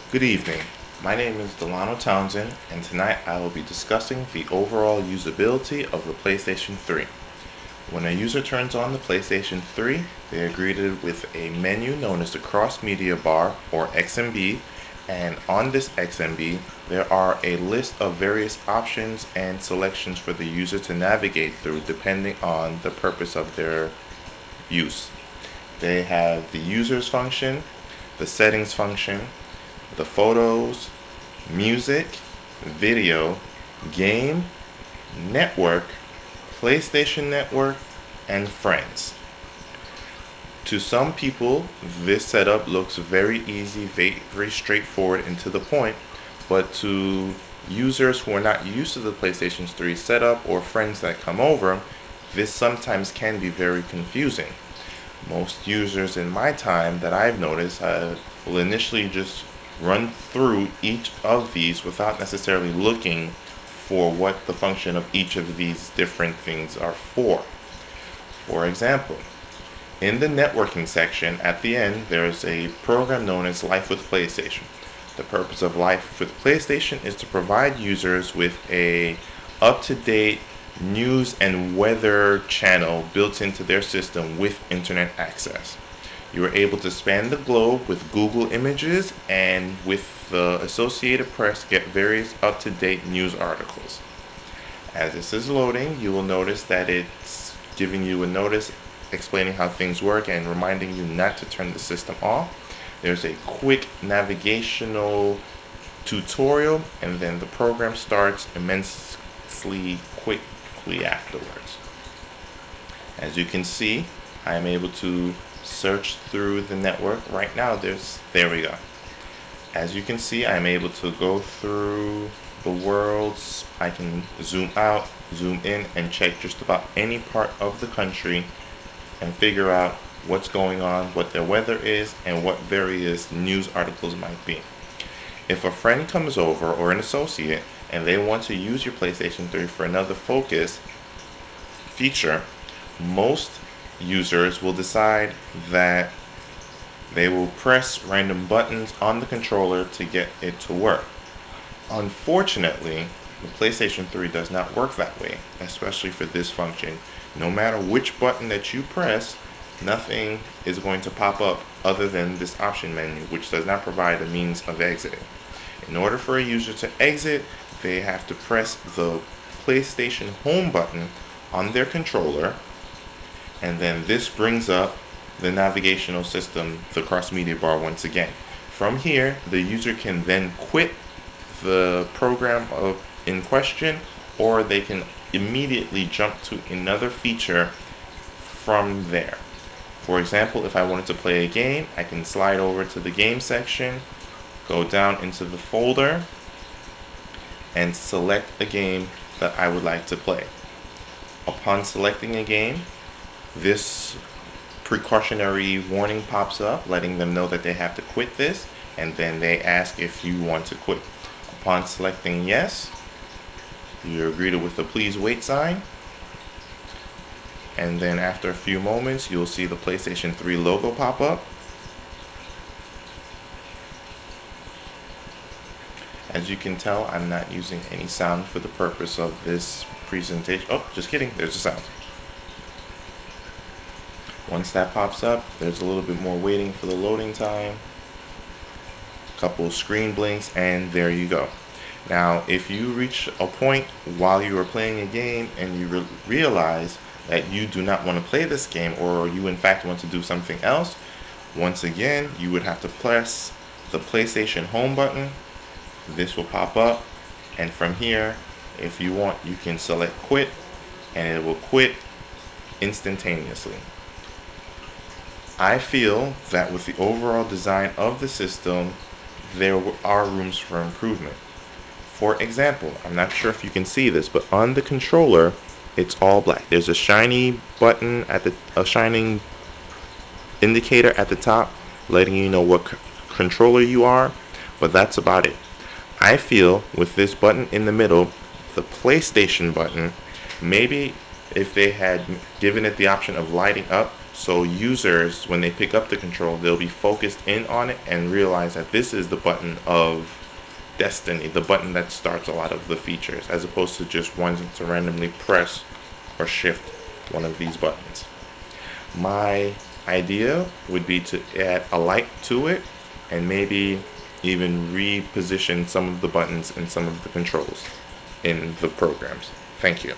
Good evening. My name is Delano Townsend, and tonight I will be discussing the overall usability of the PlayStation 3. When a user turns on the PlayStation 3, they are greeted with a menu known as the Cross Media Bar, or XMB, and on this XMB, there are a list of various options and selections for the user to navigate through depending on the purpose of their use. They have the users function, the settings function, the photos, music, video, game, network, PlayStation Network, and friends. To some people, this setup looks very easy, very straightforward, and to the point, but to users who are not used to the PlayStation 3 setup or friends that come over, this sometimes can be very confusing. Most users in my time that I've noticed will initially just run through each of these without necessarily looking for what the function of each of these different things are for. For example, in the networking section at the end, there's a program known as Life with PlayStation. The purpose of Life with PlayStation is to provide users with a up-to-date news and weather channel built into their system with internet access. You are able to span the globe with Google Images and with the Associated Press get various up-to-date news articles. As this is loading, you will notice that it's giving you a notice explaining how things work and reminding you not to turn the system off. There's a quick navigational tutorial, and then the program starts immensely quickly afterwards. As you can see, I am able to search through the network. Right now, there we go. As you can see, I'm able to go through the worlds. I can zoom out, zoom in, and check just about any part of the country and figure out what's going on, what their weather is, and what various news articles might be. If a friend comes over or an associate and they want to use your PlayStation 3 for another focus feature, most users will decide that they will press random buttons on the controller to get it to work. Unfortunately, the PlayStation 3 does not work that way, especially for this function. No matter which button that you press, nothing is going to pop up other than this option menu, which does not provide a means of exiting. In order for a user to exit, they have to press the PlayStation Home button on their controller, and then this brings up the navigational system, the cross media bar once again. From here, the user can then quit the program in question, or they can immediately jump to another feature from there. For example, if I wanted to play a game, I can slide over to the game section, go down into the folder, and select a game that I would like to play. Upon selecting a game, this precautionary warning pops up letting them know that they have to quit this, and then they ask if you want to quit. Upon selecting yes, you're greeted with the please wait sign, and then after a few moments you'll see the PlayStation 3 logo pop up. As you can tell, I'm not using any sound for the purpose of this presentation. Oh, just kidding, there's a sound. Once that pops up, there's a little bit more waiting for the loading time, a couple screen blinks, and there you go. Now, if you reach a point while you are playing a game and you realize that you do not want to play this game, or you in fact want to do something else, once again, you would have to press the PlayStation Home button. This will pop up, and from here, if you want, you can select quit, and it will quit instantaneously. I feel that with the overall design of the system, there are rooms for improvement. For example, I'm not sure if you can see this, but on the controller, it's all black. There's a shiny button a shining indicator at the top, letting you know what controller you are, but that's about it. I feel with this button in the middle, the PlayStation button, maybe if they had given it the option of lighting up So users, when they pick up the control, they'll be focused in on it and realize that this is the button of destiny, the button that starts a lot of the features, as opposed to just ones to randomly press or shift one of these buttons. My idea would be to add a light to it and maybe even reposition some of the buttons and some of the controls in the programs. Thank you.